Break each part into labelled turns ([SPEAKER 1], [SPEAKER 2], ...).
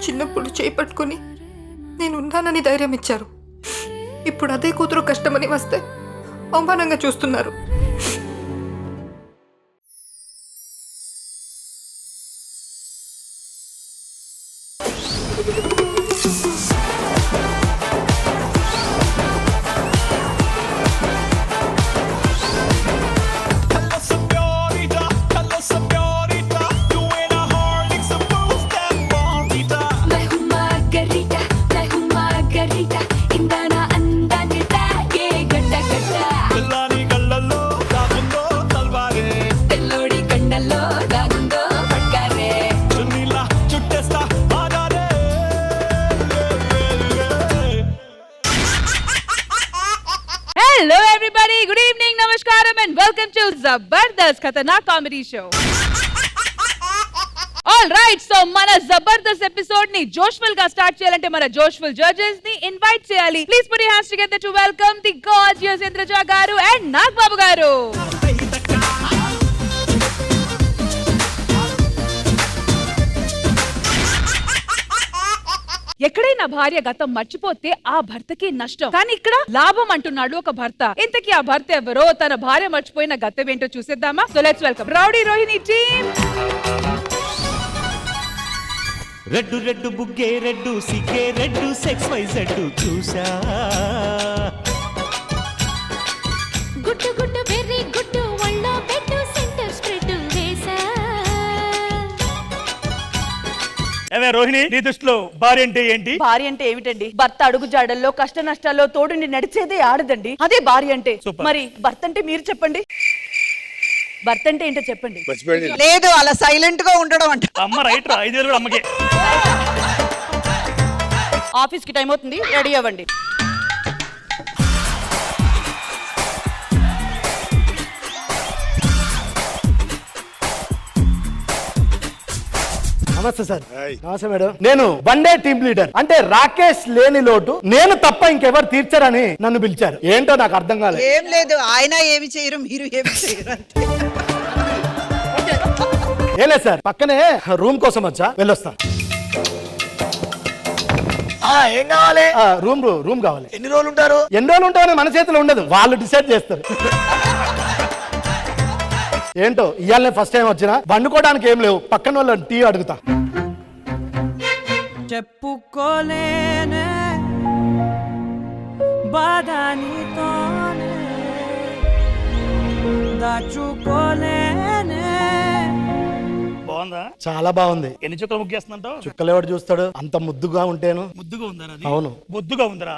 [SPEAKER 1] చిన్నప్పుడు చేపట్టుకుని నేను ఉన్నానని ధైర్యం ఇచ్చారు. ఇప్పుడు అదే కూతురు కష్టమని వస్తే అవమానంగా చూస్తున్నారు.
[SPEAKER 2] Hello everybody, good evening, namaskaram and welcome to Zabardast Khatarnak Comedy Show. All right, so mana Zabardast episode ni joshful ga start cheyalante mana joshful judges ni invite cheyali. Please put your hands together to welcome the gorgeous Indraja garu and Nag Babu garu. ఎక్కడైనా భార్య గతం మర్చిపోతే ఆ భర్తకి నష్టం, కానీ ఇక్కడ లాభం అంటున్నాడు ఒక భర్త. ఇంతకీ ఆ భర్త ఎవరో, తన భార్య మర్చిపోయిన గతం ఏంటో చూసేద్దామా? So let's welcome rowdy Rohini team.
[SPEAKER 3] Red red బుగ్గే రెడ్డు సిగ్గే రెడ్డు సెక్స్ వై జెడ్డు చూసా,
[SPEAKER 4] గుట్టు గుట్టు వెర్రి గుట్టు ఒళ్ళో పెట్టు సెంటర్ స్ప్రెడ్ వేసా.
[SPEAKER 5] ఏమే రోహిణి, నీ దృష్టిలో భార్య అంటే ఏంటి?
[SPEAKER 2] భార్య అంటే ఏమిటండి? భర్త అడుగు జాడల్లో కష్ట నష్టాల్లో తోడుని నడిచేదే ఆడదండి, అదే భార్య అంటే.
[SPEAKER 5] Super.
[SPEAKER 2] మరి భర్త అంటే మీరు చెప్పండి, భర్త అంటే ఏంటో చెప్పండి.
[SPEAKER 6] లేదు, అలా సైలెంట్ గా ఉండడం అంట.
[SPEAKER 5] అమ్మ రైట్ రా, 5,000 కూడా అమ్మకే.
[SPEAKER 2] ఆఫీస్ కి టైం అవుతుంది, రెడీ అవ్వండి.
[SPEAKER 7] నమస్తే సార్. నమస్తే మేడం. నేను వన్ డే టీమ్ లీడర్. అంటే రాకేష్ లేని లోటు నేను తప్ప ఇంకెవరు తీర్చరని నన్ను పిలిచారు. ఏంటో నాకు అర్థం కాలేదు.
[SPEAKER 6] ఏం లేదు, ఆయన ఏమి చేయరు, మీరు ఏమి చేయరు అంతే.
[SPEAKER 7] ఏం లేదు సార్, పక్కనే రూమ్ కోసం వచ్చా, వెళ్ళొస్తా.
[SPEAKER 8] ఏం కావాలి?
[SPEAKER 7] రూమ్ కావాలి.
[SPEAKER 8] ఎన్ని రోజులు ఉంటారు?
[SPEAKER 7] ఎన్ని రోజులు ఉంటామని మన చేతిలో ఉండదు, వాళ్ళు డిసైడ్ చేస్తారు. ఏంటో ఇవాళ ఫస్ట్ టైం వచ్చినా, వండుకోవడానికి ఏం లేవు, పక్కన వాళ్ళని టీ అడుగుతా.
[SPEAKER 3] చెప్పుకోలేనే బాధనితోనే దాచుకోలేనే.
[SPEAKER 5] బాగుందా?
[SPEAKER 7] చాలా బాగుంది.
[SPEAKER 5] ఎన్ని చుక్కలు ముగ్గేస్తుందంటావు?
[SPEAKER 7] చుక్కలు ఎవడు చూస్తాడు? అంత ముద్దుగా ఉంటేను.
[SPEAKER 5] ముద్దుగా ఉందా?
[SPEAKER 7] అవును,
[SPEAKER 5] ముద్దుగా ఉందరా.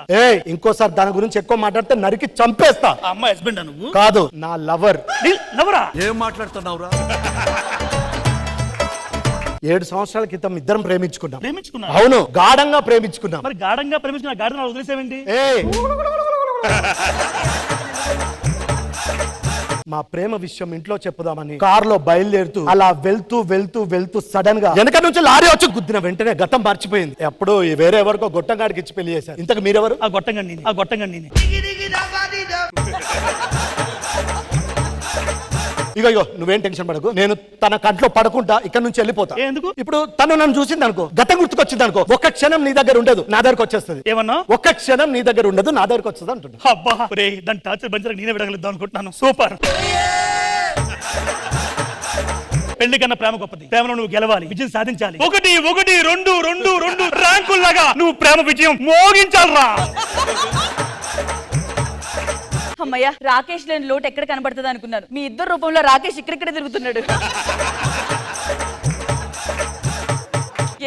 [SPEAKER 7] ఇంకోసారి దాని గురించి ఎక్కువ మాట్లాడితే నరికి చంపేస్తా.
[SPEAKER 5] అమ్మ హస్బెండ్ నువ్వు?
[SPEAKER 7] కాదు, నా లవర్.
[SPEAKER 5] లవరా?
[SPEAKER 8] ఏం మాట్లాడుతున్నావురా?
[SPEAKER 7] 7 సంవత్సరాల క్రితం ఇద్దరం ప్రేమించుకున్నాం.
[SPEAKER 5] ప్రేమించుకున్నా?
[SPEAKER 7] అవును, గాఢంగా ప్రేమించుకున్నాం.
[SPEAKER 5] మరి గాఢంగా ప్రేమించుకున్నా, గాఢంగా వదిలేసేవేంటి?
[SPEAKER 7] మా ప్రేమ విషయం ఇంట్లో చెప్పుదామని కారులో బయలుదేరుతూ అలా వెళ్తూ వెళ్తూ వెళ్తూ సడన్ గా వెనక నుంచి లారీ వచ్చి గుద్దిన వెంటనే గతం మర్చిపోయింది. ఎప్పుడు వేరే ఎవరికో గొట్టంగాడికి ఇచ్చి పెళ్లి చేశారు. ఇంతకు మీరెవరు?
[SPEAKER 5] ఆ గొట్టంగండి, ఆ గొట్టంగండి.
[SPEAKER 7] ఇగో నువ్వేం టెన్షన్ పడకు, నేను తన కంట్లో పడకుండా ఇక్కడ నుంచి వెళ్ళిపోతా.
[SPEAKER 5] ఎందుకు?
[SPEAKER 7] ఇప్పుడు తను నన్ను చూసింది అనుకో, గతం గుర్తుకొచ్చింది అనుకో, ఒక్క క్షణం నీ దగ్గర ఉండదు, నా దగ్గరకు వచ్చేస్తుంది.
[SPEAKER 5] ఏమన్నా?
[SPEAKER 7] ఒక్క క్షణం నీ దగ్గర ఉండదు, నా దగ్గరకు వస్తుంది అంటున్నా.
[SPEAKER 5] అబ్బా రే, దాని టార్చర్ బంచర్ నేనే విడగలుద్దాం అనుకుంటున్నాను. సూపర్. పెళ్లి కన్నా ప్రేమ గొప్పది. ప్రేమలో నువ్వు గెలవాలి, విజయం సాధించాలి. 1 1 2 2 2 ర్యాంకుల్లాగా నువ్వు ప్రేమ విజయం మోగించాలరా.
[SPEAKER 2] అమ్మయ్య, రాకేష్ లేని లోటు ఎక్కడ కనబడుతుంది అనుకున్నారు. మీ ఇద్దరు రూపంలో రాకేష్ ఇక్కడిక్కడే తిరుగుతున్నాడు.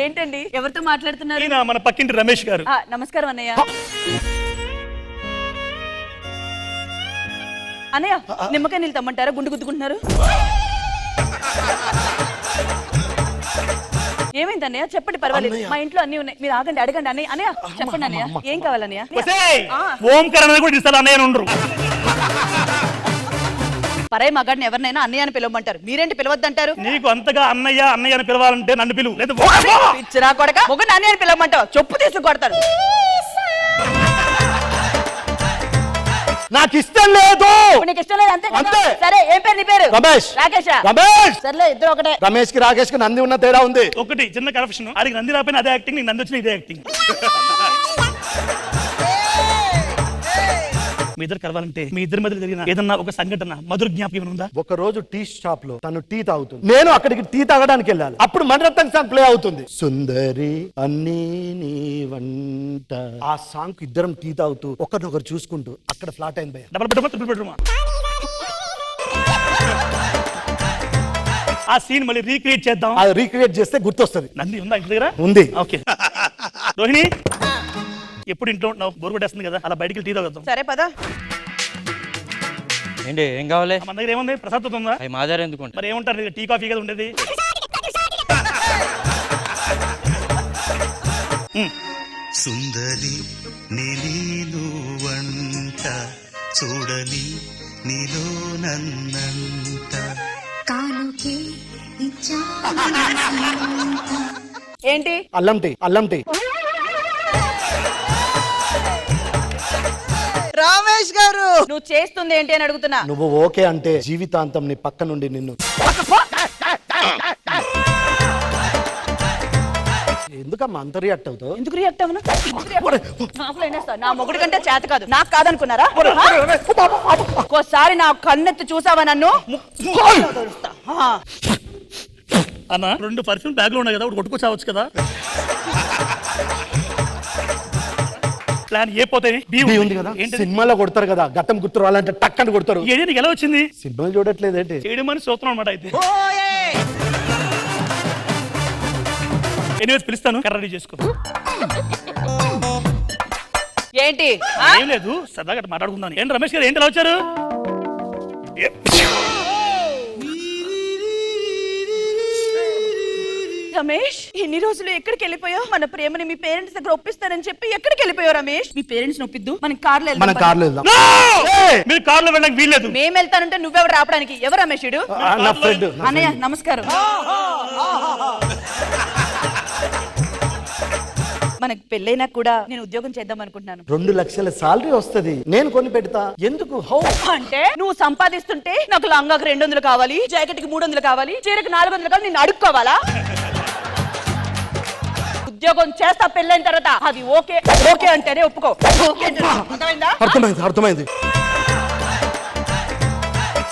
[SPEAKER 2] ఏంటండి, ఎవరితో మాట్లాడుతున్నారు?
[SPEAKER 5] ఈయన మన పక్కింటి రమేష్ గారు.
[SPEAKER 2] నమస్కారం అన్నయ్య. అన్నయ్య, నిమ్మకాయ నీళ్ళు తమ్మంటారా? గుండు గుద్దుకుంటున్నారు. ఏమైంది అన్నయ్య? చెప్పండి, పర్వాలేదు, మా ఇంట్లో అన్ని ఉన్నాయి, మీరు ఆగండి, అడగండి. అన్నయ్య అన్నయ్య చెప్పండి అన్నయ్య, ఏం కావాలన్నయ్య?
[SPEAKER 5] ఓంకారం కూడా ఇస్తారు, అన్నయ్య ఉండరు.
[SPEAKER 2] పరాయి మగాడిని ఎవరినైనా అన్నయ్య అని పిలవమంటారు, మీరేంటి పిలవద్దంటారు?
[SPEAKER 5] నీకు అంతగా అన్నయ్య అన్నయ్య అని పిలవాలంటే నన్ను పిలువు, లేదు
[SPEAKER 2] పిచ్చిరా కొడక, ఒక అన్నయ్య అని పిలవమంటావు, చెప్పు తీసి కొడతాడు.
[SPEAKER 7] నాకు ఇష్టం లేదు.
[SPEAKER 9] నీకు ఇష్టం లేదు అంతే కదా?
[SPEAKER 7] అంతే.
[SPEAKER 9] సరే ఏం పేరు నీ పేరు?
[SPEAKER 7] రమేష్.
[SPEAKER 9] రాకేషా?
[SPEAKER 7] రమేష్.
[SPEAKER 9] సర్లే ఇద్దరు ఒకటే.
[SPEAKER 7] రమేష్ కి రాకేష్ కి నంది ఉన్న తేడా ఉంది.
[SPEAKER 5] ఒకటి చిన్న కరెక్షన్, అది నంది రాపోయిన అదే యాక్టింగ్, నీకు నంది వచ్చిన ఇదే యాక్టింగ్. మీ ఇద్దరు కలవాలంటే మీ ఇద్దరి మధ్య జరిగిన ఏదన్నా ఒక సంఘటన మధుర జ్ఞాపకం ఉందా?
[SPEAKER 7] ఒక రోజు టీ షాప్ లో తను టీ తాగుతుంది, నేను అక్కడికి టీ తాగడానికి వెళ్ళాలి. అప్పుడు మణిరత్నం సాంగ్ ప్లే అవుతుంది, సుందరి అన్నీ నీ వంట. ఆ సాంగ్ ఇద్దరం టీ తాగుతూ ఒకరినొకరు చూసుకుంటూ అక్కడ ఫ్లాట్ అయింది భయ్యా.
[SPEAKER 5] డబుల్ బెడ్రూమా ట్రిపుల్ బెడ్రూమా? ఆ సీన్ మళ్ళీ రీక్రియేట్ చేద్దాం.
[SPEAKER 7] అది రీక్రియేట్ చేస్తే గుర్తొస్తుంది.
[SPEAKER 5] నంది ఉందా ఇంటి దగ్గర?
[SPEAKER 7] ఉంది.
[SPEAKER 5] ఓకే. రోహిణి ఎప్పుడు ఇంట్లో ఉన్నావు? బోర్ కొట్టేస్తుంది కదా, అలా బయటికి టీ తాగుతాం.
[SPEAKER 9] సరే పద.
[SPEAKER 10] ఏంటి ఏం కావాలి?
[SPEAKER 5] మన దగ్గర ఏముంది? ప్రసాద్ ఉందా?
[SPEAKER 10] అవి మాదారు ఎందుకు?
[SPEAKER 5] మరి ఏముంటారు, టీ కాఫీ కదా ఉండేది.
[SPEAKER 3] సుందరి నీలు వంట చూడని నీలో నన్నంత.
[SPEAKER 4] కానుకే ఇచ్చా
[SPEAKER 9] ఏంటి?
[SPEAKER 7] అల్లం టీ, అల్లం టీ.
[SPEAKER 6] రమేష్ గారు
[SPEAKER 9] నువ్వు చేస్తుంది ఏంటి అని అడుగుతున్నా.
[SPEAKER 7] నువ్వు ఓకే అంటే జీవితాంతం నీ పక్క నుండి నిన్ను. ఎందుకమ్మా అంత రియాక్ట్ అవుతావు?
[SPEAKER 9] ఎందుకు రియాక్ట్ అవ్వను? నా మొగుడు కంటే చేత కాదు, నాకు కాదనుకున్నారా? ఒక్కోసారి నా కన్నెత్తి చూసావా నన్ను?
[SPEAKER 5] అన్న 2 పర్ఫ్యూమ్ బ్యాగ్ లో ఉన్నాయి కదా, ఒకటి కొట్టుకొచ్చావచ్చు కదా. ప్లాన్ ఏ పోతాయి?
[SPEAKER 7] బి ఉంది కదా,
[SPEAKER 5] ఏంటి?
[SPEAKER 7] సినిమాలో కొడతారు కదా, గతం గుర్తు రావాలంటే టక్ అని కొడతారు.
[SPEAKER 5] ఏది నీకు ఎలా వచ్చింది?
[SPEAKER 7] సినిమాలు చూడట్లేదు ఏంటి?
[SPEAKER 5] చేయడం అని చూస్తున్నాం అనమాట. అయితే ఎనీవేస్ పిలుస్తాను, కర్ర రెడీ చేసుకో.
[SPEAKER 9] ఏంటి?
[SPEAKER 5] ఏం లేదు, సరదాగా మాట్లాడుకుందాం. ఏంటి రమేష్ గారు ఏంటి ఎలా వచ్చారు?
[SPEAKER 9] రమేష్ ఎన్ని రోజులు ఎక్కడికి వెళ్ళిపోయావు? మన ప్రేమని మీ పేరెంట్స్ దగ్గర ఒప్పిస్తారని చెప్పి ఎక్కడికి వెళ్ళిపోయావు రమేష్? మీ పేరెంట్స్ ఒప్పిద్దు, మనం కార్లో
[SPEAKER 7] మన
[SPEAKER 9] వెళ్దాం.
[SPEAKER 7] కార్లో వెళ్దాం.
[SPEAKER 5] మీరు కార్లో వెళ్ళడానికి వీల్లేదు.
[SPEAKER 9] మేము వెళ్తానంటే నువ్వెవరు రావడానికి? ఎవరు రమేష్ ఇడు?
[SPEAKER 7] నా ఫ్రెండ్.
[SPEAKER 9] అన్నయ్య నమస్కారం. మనకు పెళ్ళైనా కూడా నేను ఉద్యోగం చేద్దాం అనుకుంటున్నాను.
[SPEAKER 7] 2 లక్షల సాలరీ వస్తది, నేను కొని పెడతా. ఎందుకు? హౌ
[SPEAKER 9] అంటే నువ్వు సంపాదిస్తుంటే నాకు లంగాకి 200 కావాలి, జాకెట్ కి 300 కావాలి, చీరకు 400 కావాలి, నేను అడుక్కోవాలా? ఉద్యోగం చేస్తా పెళ్ళైన తర్వాత. అది ఓకే ఓకే అంటేనే ఒప్పుకో. ఓకే అంటే అర్థమైందా?
[SPEAKER 7] అర్థమైంది, అర్థమైంది.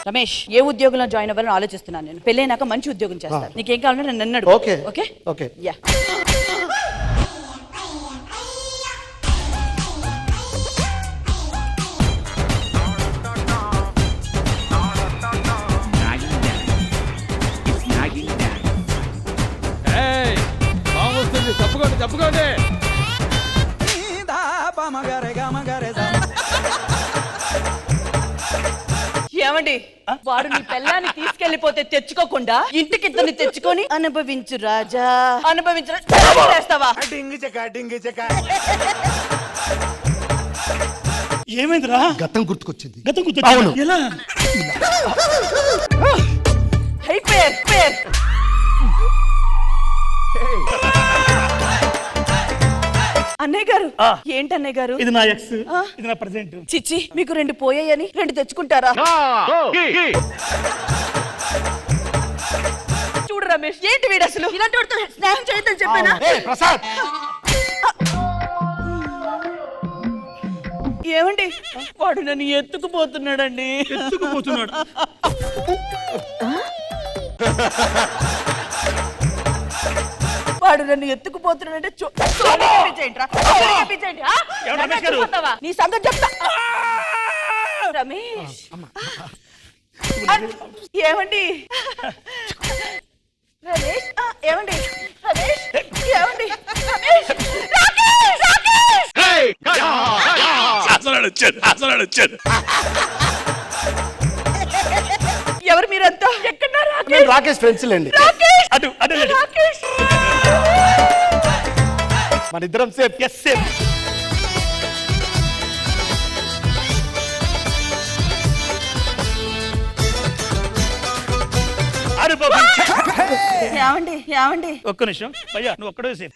[SPEAKER 9] రమేష్ ఏ ఉద్యోగంలో జాయిన్ అవ్వాలని ఆలోచిస్తున్నాను నేను. పెళ్ళైనాక మంచి ఉద్యోగం చేస్తాను. నీకేం కావాలంటే నన్ను అడుగు.
[SPEAKER 7] Okay
[SPEAKER 9] okay
[SPEAKER 7] okay.
[SPEAKER 9] యా.
[SPEAKER 10] తప్పుకోండి.
[SPEAKER 9] ఏమండి, వాడు నీ పెళ్ళాన్ని తీసుకెళ్లిపోతే తెచ్చుకోకుండా ఇంటికి ఇద్దరిని తెచ్చుకొని అనుభవించు రాజా, అనుభవించు చేస్తావా?
[SPEAKER 5] ఏమైందిరా?
[SPEAKER 7] గతం గుర్తుకొచ్చింది.
[SPEAKER 5] గతం గుర్తొచ్చిందా?
[SPEAKER 7] అవును.
[SPEAKER 5] ఎలా?
[SPEAKER 9] అయిపోయారు. అన్నయ్య గారు ఏంటి అన్నయ్య గారు?
[SPEAKER 5] ఇది నా ఎక్స్, ఇది నా ప్రెజెంట్.
[SPEAKER 9] చిచ్చి, మీకు 2 పోయాయని 2 తెచ్చుకుంటారా? చూడు రమేష్, ఏంటి వీడు అసలు ఇలాంటి వాడితో స్నేహం చేయొద్దని చెప్పానా?
[SPEAKER 7] ప్రసాద్,
[SPEAKER 9] ఏమండి, వాడు నన్ను ఎత్తుకుపోతున్నాడండి.
[SPEAKER 5] ఎత్తుకుపోతున్నాడు.
[SPEAKER 9] వాడు నన్ను ఎత్తుకుపోతున్నాడంటే నీ సంగతి చెప్తా. రమేష్ ఏమండి? రమేష్ ఏమండి? రమేష్ ఏమండి? రమేష్
[SPEAKER 5] వచ్చాడు.
[SPEAKER 9] ఎవరు మీరంతా? ఎక్కడ?
[SPEAKER 7] రాకేష్ ఫ్రెండ్స్ లేండి.
[SPEAKER 5] అటు అటు
[SPEAKER 7] మన ఇద్దరం సేఫ్.
[SPEAKER 5] Yes safe. అరే బాబు,
[SPEAKER 9] ఏమండి
[SPEAKER 5] ఒక్క నిమిషం భయ్యా, నువ్వు ఒక్కడే సేఫ్.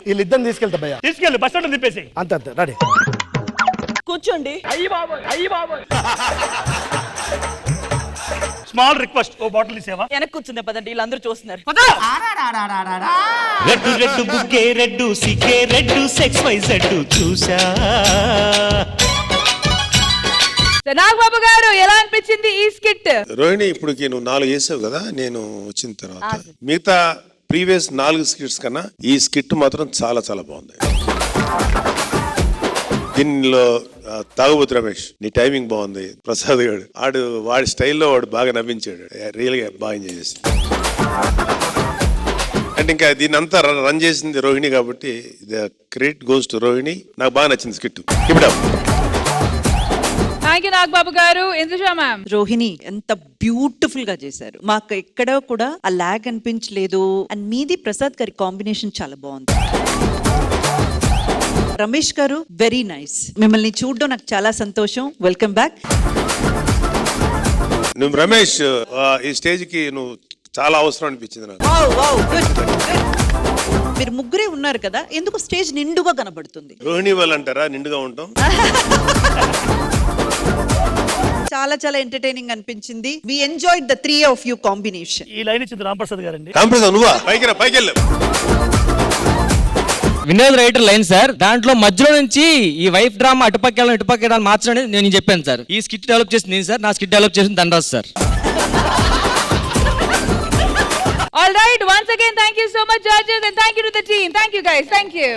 [SPEAKER 7] వీళ్ళిద్దరిని తీసుకెళ్తా భయ్యా.
[SPEAKER 5] తీసుకెళ్ళు, బస్ స్టాండ్ తిప్పేసి.
[SPEAKER 7] అంతే రెడీ.
[SPEAKER 9] కూర్చోండి.
[SPEAKER 5] స్మాల్ రిక్వెస్ట్, ఓ బాటిల్ తీసేవా?
[SPEAKER 9] వెనక్కి కూర్చుందే పదండి, వీళ్ళందరూ చూస్తున్నారు.
[SPEAKER 3] రెడ్డు రెడ్డు బుగ్గే రెడ్డు సిగ్గే రెడ్డు సెక్స్ వై జెడ్ చూసా.
[SPEAKER 2] నాగబాబు గారు ఎలా అనిపించింది ఈ స్కిట్?
[SPEAKER 10] రోహిణి, ఇప్పటికి నువ్వు 4 వేసావు కదా నేను వచ్చిన తర్వాత. మిగతా ప్రీవియస్ 4 స్కిట్స్ కన్నా ఈ స్కిట్ మాత్రం చాలా చాలా బాగుంది. దీనిలో తాగుబోతు రమేష్, నీ టైమింగ్ బాగుంది. ప్రసాద్ గారు వాడి స్టైల్లో వాడు బాగా నవ్వించాడు. రియల్ గా బాగా ఎంజాయ్ చేసింది. అంటే ఇంకా దీన్ని అంతా రన్ చేసింది రోహిణి కాబట్టి క్రెడిట్ గోస్ టు రోహిణి. నాకు బాగా నచ్చింది స్కిట్. ఇప్పుడు
[SPEAKER 2] థ్యాంక్ యూ నాగబాబు గారు. ఇంద్రజా మ్యామ్.
[SPEAKER 6] రోహిణి ఎంత బ్యూటిఫుల్ గా చేశారు. మాకు ఎక్కడ కూడా ఆ లాగ్ అనిపించలేదు. అండ్ మీది ప్రసాద్ గారి కాంబినేషన్ చాలా బాగుంది. రమేష్ గారు వెరీ నైస్. మిమ్మల్ని చూడడం నాకు చాలా సంతోషం. Welcome back.
[SPEAKER 10] నువ్వు రమేష్ ఈ స్టేజ్ కి నువ్వు చాలా అవసరం అనిపించింది నాకు.
[SPEAKER 6] మీరు ముగ్గురే ఉన్నారు కదా, ఎందుకు స్టేజ్ నిండుగా కనబడుతుంది?
[SPEAKER 10] రోహిణి వాళ్ళు అంటారా నిండుగా ఉంటాం.
[SPEAKER 6] చాలా చాలా ఎంటర్టైనింగ్ అనిపించింది. We enjoyed the 3 of you combination.
[SPEAKER 5] ఈ లైన్ ఇచ్చింది రాంప్రసాద్ గారండి.
[SPEAKER 10] రాంప్రసాద్ నువ్వా? పైకి వెళ్ళు.
[SPEAKER 11] వినోద్ రైటర్ లైన్ సార్, దాంట్లో మధ్యలో నుంచి ఈ వైఫ్ డ్రామా అటుపక్క మార్చడం నేను చెప్పాను సార్. ఈ స్కిట్ డెవలప్ చేసింది నేను సార్, నా స్కిట్ డెవలప్ చేసింది Dhanraj sir.
[SPEAKER 2] All right, once again thank you so much judges and thank you to the team. Thank you guys. Thank you.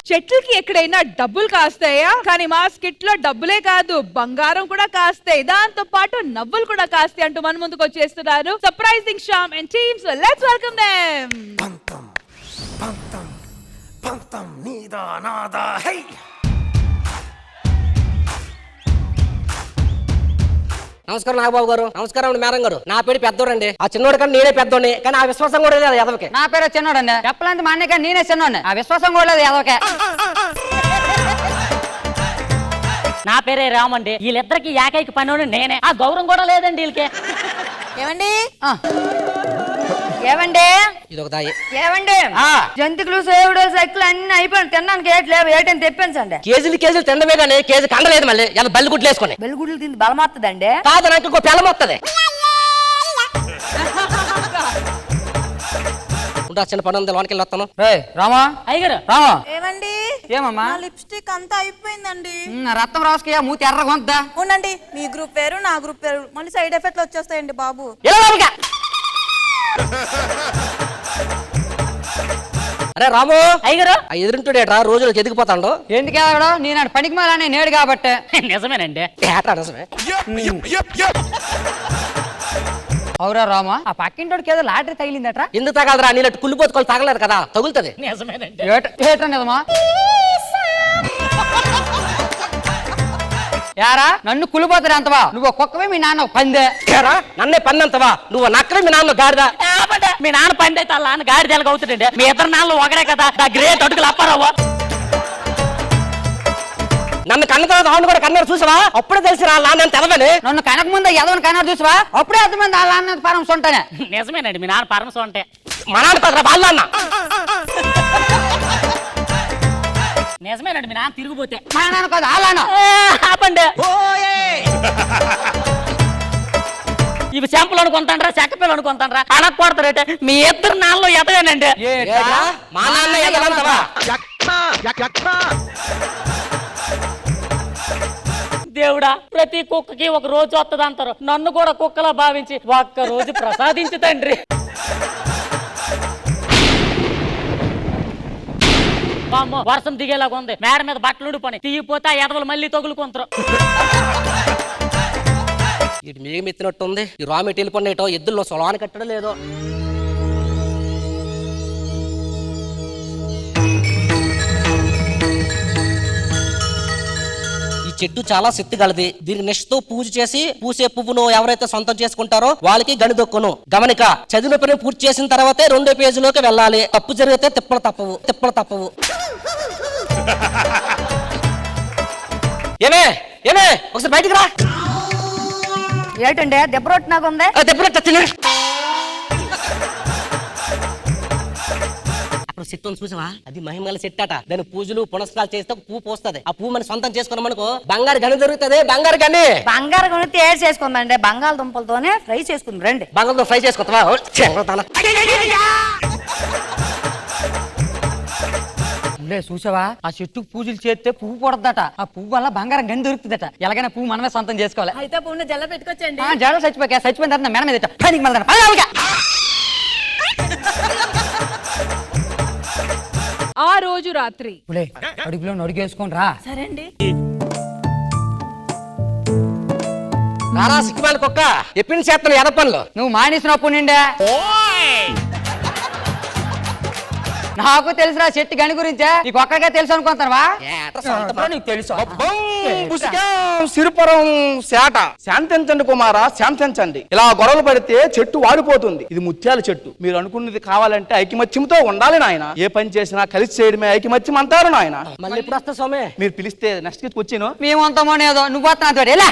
[SPEAKER 2] చెట్లకి ఎక్కడైనా డబ్బులు కాస్తాయా? కానీ మా స్కిట్ లో డబ్బులే కాదు, బంగారం కూడా కాస్తాయి, దాంతో పాటు నవ్వులు కూడా కాస్తాయి అంటూ మన ముందుకు వచ్చేస్తున్నారు surprising Shyam and team. So let's welcome them.
[SPEAKER 11] నమస్కారం నాగబాబు గారు. నమస్కారం మేడం గారు. నా పేరు పెద్దోడండి. ఆ చిన్నోడు కానీ నేనే పెద్దోడిని, కానీ ఆ విశ్వాసం కూడా లేదు ఎదవకి.
[SPEAKER 12] నా పేరు చిన్నోడండి. చెప్పాలంటే మా అన్నయ్య నేనే చిన్నోడిని, ఆ విశ్వాసం కూడా లేదు ఎదవకే.
[SPEAKER 9] నా పేరే రామండి. వీళ్ళిద్దరికి ఏకైక పని నేనే. ఆ గౌరవం కూడా లేదండి వీళ్ళకి.
[SPEAKER 12] ఏమండి ఏమండి
[SPEAKER 11] ఇది ఒక దాయి.
[SPEAKER 12] ఏమండి జంతికలు సేవుడు సైకిల్ అన్ని అయిపోయింది, తినడానికి ఏటి లేవు, ఏటని తెప్పించండి.
[SPEAKER 11] కేజీలు తినడమే కానీ కేజీ కండలేదు. మళ్ళీ ఇలా బల్లి గుడ్లు వేసుకొని
[SPEAKER 12] బెల్లిగుడ్లు తింది బలమొస్తుందండి.
[SPEAKER 11] కాదు, నాకు ఇంకో పిల్లం వస్తుంది. చిన్న పని ఉంది, లోనికి వెళ్ళి వస్తాను.
[SPEAKER 12] రామా
[SPEAKER 9] అయ్యగారు
[SPEAKER 12] రామా.
[SPEAKER 4] ఏమండి
[SPEAKER 12] ఏమమ్మా?
[SPEAKER 4] లిప్స్టిక్ అంతా అయిపోయిందండి.
[SPEAKER 12] రక్తం రాసుకయ్యా, మూతి ఎర్రగా ఉందా?
[SPEAKER 4] ఉండండి, మీ గ్రూప్ వేరు నా గ్రూప్ వేరు, మళ్ళీ సైడ్ ఎఫెక్ట్లు వచ్చేస్తాయండి బాబు.
[SPEAKER 11] అరే రాము,
[SPEAKER 9] అయ్యగారు
[SPEAKER 11] ఆ ఎదురుంటాడేట్రా రోజులకు ఎదిగిపోతాడు.
[SPEAKER 12] ఎందుకు ఎదగడు? నేను పనికి మాలని నేడు కాబట్టి.
[SPEAKER 9] నిజమేనండి.
[SPEAKER 11] నిజమే.
[SPEAKER 12] అవురా రామా, ఆ పక్కింటోడికి ఏదో లాటరీ తగిలిందట్రా.
[SPEAKER 11] ఎందుకు తగలరా? నీళ్ళట్టు కుళ్ళిపోతుకోవాలి, తగలేదు కదా, తగులుతుంది.
[SPEAKER 9] నిజమేనండి.
[SPEAKER 12] ఏట్రా నిజమా? యారా నన్ను కులిపోతాడు అంతవా? నువ్వు కుక్కవే, మీ నాన్న పందే.
[SPEAKER 11] నన్నే పన్నంతవా? నువ్వు నక్కలే, మీ నాన్న గాడిదా.
[SPEAKER 9] మీ నాన్న పండి అయితే వాళ్ళ నాన్న గాడి తెలగ అవుతుందండి. మీ ఇద్దరు నాన్నలు ఒకడే కదా. ఆ గ్రేట్ అడుగులు అప్పారావు.
[SPEAKER 11] నన్ను కన్న తర్వాత అవును కూడా కన్నారు చూసావా? అప్పుడే తెలిసి రా నాన్న తెలవని.
[SPEAKER 12] నన్ను కనక ముందే ఎదవని కన్నారు చూసావా? అప్పుడే అర్థమైంది వాళ్ళ నాన్న పరమశ ఉంటానే.
[SPEAKER 9] నిజమేనండి, మీ నాన్న పరమశ ఉంటే.
[SPEAKER 11] మా నాన్న పదరా వాళ్ళ నాన్న.
[SPEAKER 9] నిజమేనండి, మీ నాన్న తిరిగిపోతే.
[SPEAKER 12] మా నాన్న కాదు వాళ్ళ నాన్న.
[SPEAKER 9] ఆపండి. ఇవి చెంపలు అనుకుంటాండ్రా, చెక్క పిల్లలు అనుకుంటాండ్రా, అనకూడతారంటే మీ ఇద్దరు నాన్నలో ఎదవేనండి.
[SPEAKER 11] మా నాన్న ఎదవంతవా?
[SPEAKER 9] దేవుడా, ప్రతి కుక్కకి ఒక రోజు వస్తుంది అంటారు. నన్ను కూడా కుక్కలా భావించి ఒక్క రోజు ప్రసాదించు తండ్రి. అమ్మో, వర్షం దిగేలాగా ఉంది. మేడ మీద బట్టలు ఉడిపోయి తీయిపోతే ఆ ఎదవలు మళ్ళీ తగులుకుంటారు.
[SPEAKER 11] ఇటు మీకు మెత్తినట్టుంది. ఈ రా మెటీరియల్ పన్నేటో ఎద్దుల్లో సొలాన్ని కట్టడం లేదో. చెట్టు చాలా శక్తి గలది. దీనికి నిష్ఠతో పూజ చేసి పూసే పువ్వును ఎవరైతే సొంతం చేసుకుంటారో వాళ్ళకి గణిదొక్కును. గమనిక, చదివిన పని పూర్తి చేసిన తర్వాతే 2వ పేజీలోకి వెళ్ళాలి. తప్పు జరిగితే తిప్పలు తప్పవు. ఏమే ఒకసారి బయటికి రా.
[SPEAKER 12] ఏటండి దెబ్బ రొట్టి నాకు ఉంది.
[SPEAKER 11] దెబ్బ రొట్టి చెట్టు ఉంది చూసావా, అది మహిమల చెట్టు అట. దాని పూజలు పునస్కారాలు చేస్తే ఒక పువ్వు పోస్తుంది. ఆ పువ్వు మనం సొంతం చేసుకున్నాం అనుకో బంగారు గని దొరుకుతుంది. బంగారు గని
[SPEAKER 12] బంగారు కొని తయారు చేసుకుందండి, బంగాళదుంపలతోనే ఫ్రై చేసుకుంది రండి.
[SPEAKER 11] బంగాళతో ఫ్రై చేసుకుంటావా?
[SPEAKER 9] చూసావా, ఆ చెట్టుకు పూజలు చేస్తే పువ్వు పడద్దట. ఆ పువ్వు వల్ల బంగారం గని దొరుకుతుందట. ఎలాగైనా పువ్వు మనమే సొంతం చేసుకోవాలి.
[SPEAKER 12] అయితే పువ్వుని జల్ల పెట్టుకొచ్చండి.
[SPEAKER 9] జడ చచ్చిపోయిన తర్వాత మేన మీద పైకి మళ్ళీ
[SPEAKER 2] ఆ రోజు రాత్రి
[SPEAKER 9] అడుగులో నడిగేసుకొని రా.
[SPEAKER 12] సరే అండి.
[SPEAKER 11] రారా సిక్కిమాల కుక్క, ఎప్పుడు చేస్తాను ఎద పనులు.
[SPEAKER 9] నువ్వు మానేసినప్పుడు నిండే నాకు తెలుసురా చెట్టు గని గురించే, నీకు ఒక్కడికే తెలుసు అనుకుంటావా? నీకు తెలుసు.
[SPEAKER 8] సిరిపురం శాట శాంతించండి కుమారా, శాంతించండి. ఇలా గొడవలు పడితే చెట్టు వాడిపోతుంది. ఇది ముత్యాల చెట్టు. మీరు అనుకున్నది కావాలంటే ఐకమత్యంతో ఉండాలి నాయన. ఏ పని చేసినా కలిసి చేయడమే ఐకమత్యం అంటారు నాయన.
[SPEAKER 11] మళ్ళీ ఎప్పుడు వస్తా స్వామి?
[SPEAKER 8] మీరు పిలిస్తే నెక్స్ట్ వీక్ వచ్చాను.
[SPEAKER 9] మేమంతామోనేదో నువ్వు వస్తున్నా ఎలా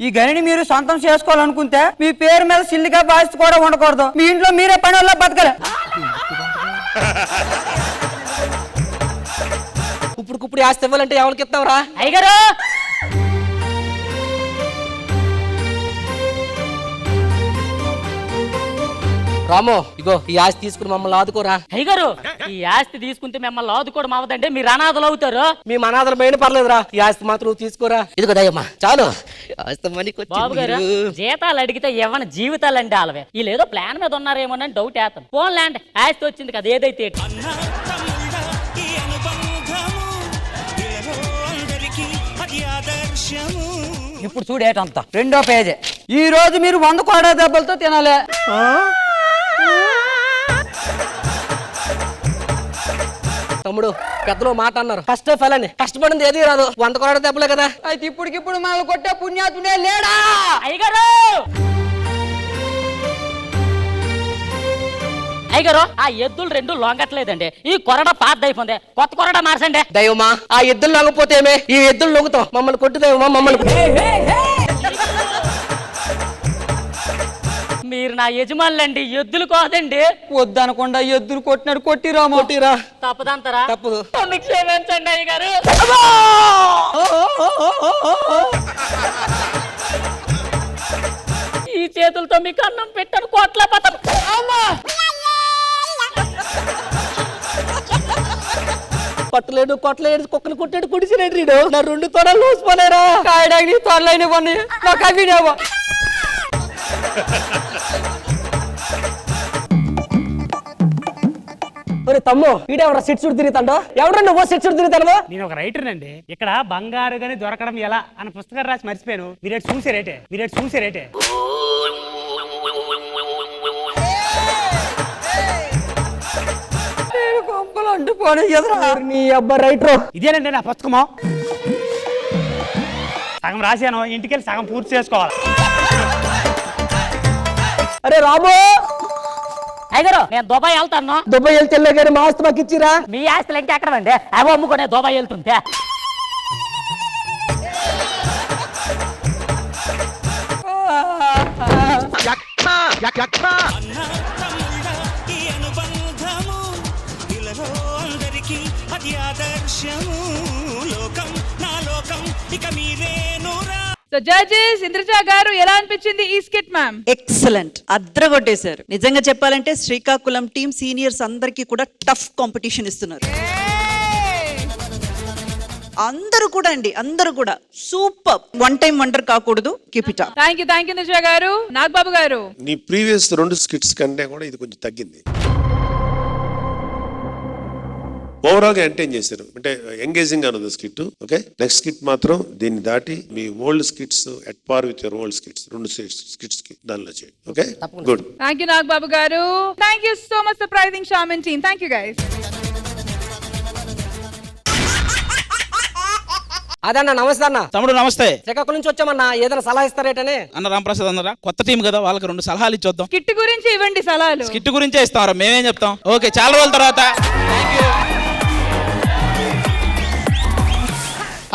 [SPEAKER 9] ఈ గనిని మీరు సొంతం చేసుకోవాలనుకుంటే మీ పేరు మీద సిల్లిగా బాధ్యత కూడా ఉండకూడదు. మీ ఇంట్లో మీరే పని వల్ల బతకలే.
[SPEAKER 11] ఇప్పుడు ఆస్తి ఇవ్వాలంటే ఎవరికి ఇస్తావురా?
[SPEAKER 9] అయ్యగారు
[SPEAKER 11] రాము, ఇగో ఈ ఆస్తి తీసుకుని మమ్మల్ని ఆదుకోరా.
[SPEAKER 9] అయ్యగారు ఈ ఆస్తి తీసుకుంటే మిమ్మల్ని ఆదుకోవడం అవదంటే మీరు అనాథలు అవుతారు.
[SPEAKER 11] మేము అనాథలు పోయిన పర్లేదురా, ఈ ఆస్తి మాత్రం నువ్వు తీసుకోరా. ఇదిగో దయ్యమ్మా చాలు.
[SPEAKER 9] బాబు గారు జీతాలు అడిగితే ఎవరి జీవితాలంటే ఆలవే. వీళ్ళు ఏదో ప్లాన్ మీద ఉన్నారేమోనని డౌట్ వేస్తాను. ఫోన్ ల్యాండ్ ఆస్తి వచ్చింది కదా ఏదైతే. ఇప్పుడు చూడేటంతా రెండో పేజీ. ఈ రోజు మీరు 100 కోడా దెబ్బలతో తినాలి.
[SPEAKER 11] తమ్ముడు పెద్దలు మాట అన్నారు, కష్ట ఫలాన్ని కష్టపడింది ఏది రాదు. 100 కోట్ల దెబ్బలే కదా.
[SPEAKER 9] అయితే ఇప్పటికిప్పుడు మనల్ని కొట్టే పుణ్యాతుడే లేడా? అయ్యగారు అయ్యగారు ఆ ఎద్దులు 2 లొంగట్లేదండి. ఈ కొరడ పాతైపోయింది, కొత్త కొరడ మార్చండి.
[SPEAKER 11] దైవమా, ఆ ఎద్దులు లొంగపోతే ఏమే, ఈ ఎద్దులు లొంగుతాం. మమ్మల్ని కొట్టు దైవమా, మమ్మల్ని.
[SPEAKER 9] మీరు నా యజమానులండి, ఎద్దులు కాదండి. వద్దనకుండా ఎద్దులు కొట్టినాడు. కొట్టిరామో
[SPEAKER 11] కొట్టిరా.
[SPEAKER 9] తప్పదంటారా?
[SPEAKER 11] తప్పదు.
[SPEAKER 9] క్షమించండి అయ్యగారు. ఈ చేతులతో మీకు అన్నం పెట్టాను. కోట్ల పతం
[SPEAKER 11] పట్టలేడు కొట్టలేడు, కుక్కలు కొట్టాడు, కుడిసిరేడు. రీడు నా 2 తొడలు లూసిపోలేరా.
[SPEAKER 9] కాయడానికి తొడలైన పని నాకు అవినేవో.
[SPEAKER 11] తమ్ము వీడెవడ సెట్ చుడు తిరుగుతాడో? ఎవడ నువ్వు సెట్ చుడు తిరుగుతాను?
[SPEAKER 5] నేను ఒక రైటర్ అండి. ఇక్కడ బంగారు గని దొరకడం ఎలా అన్న పుస్తకం రాసి మర్చిపోయాను. మీరు చూసారేటే.
[SPEAKER 11] నీ అబ్బా రైటర్
[SPEAKER 5] ఇదేనండి నా పుస్తకము. సగం రాశాను, ఇంటికెళ్ళి సగం పూర్తి చేసుకోవాలి.
[SPEAKER 11] అరే రాము,
[SPEAKER 9] అయ్యగారు నేను దుబాయ్ వెళ్తాను.
[SPEAKER 11] దుబాయ్ వెళ్తే గారు మా ఆస్తి మాకు ఇచ్చిరా.
[SPEAKER 9] మీ ఆస్తులు ఇంకెక్కడండి? అవి అమ్ముకునే దుబాయ్ వెళ్తుంటే.
[SPEAKER 2] సో జడ్జెస్, ఇంద్రజ గారు ఎలా అనిపించింది ఈ స్కిట్ మ్యామ్?
[SPEAKER 6] ఎక్సలెంట్, అద్రగొట్టేశారు. నిజంగా చెప్పాలంటే శ్రీకాకుళం టీం సీనియర్స్ అందరికీ కూడా టఫ్ కాంపిటీషన్ ఇస్తున్నారు. అందరూ కూడా సూపర్. 1 టైం వండర్ కాకూడదు. Keep it up.
[SPEAKER 2] Thank you Indraja గారు. నాగబాబు గారు,
[SPEAKER 10] నీ ప్రీవియస్ 2 స్కిట్స్ కంటే కూడా ఇది కొంచెం తగ్గింది. ఓవరాల్ గా ఎంటైన్ చేశారు, అంటే ఎంగేజింగ్ గా ఉంది స్కిట్. ఓకే, నెక్స్ట్ స్కిట్ మాత్రం దీన్ని దాటి మీ old skits at par with your old skits 2 skits కి దానిలో చేయండి. Okay, good.
[SPEAKER 2] Thank you Nagababu garu. Thank you so much surprising Shyam team. Thank you guys.
[SPEAKER 11] అదన్న నమస్తే అన్న.
[SPEAKER 13] తమ్ముడు నమస్తే.
[SPEAKER 11] శ్రీకాకుళం నుంచి వచ్చామన్నా, ఏదైనా సలహా ఇస్తారేటనే?
[SPEAKER 13] అన్న రామప్రసాద్ అన్నరా, కొత్త టీం కదా, వాళ్ళకి 2 సలహాలు ఇచ్చొద్దాం.
[SPEAKER 2] స్కిట్ గురించి ఇవ్వండి సలహాలు.
[SPEAKER 13] స్కిట్ గురించే ఇస్తాం, మేమేం చెప్తాం. ఓకే, చాలా రోజుల తర్వాత.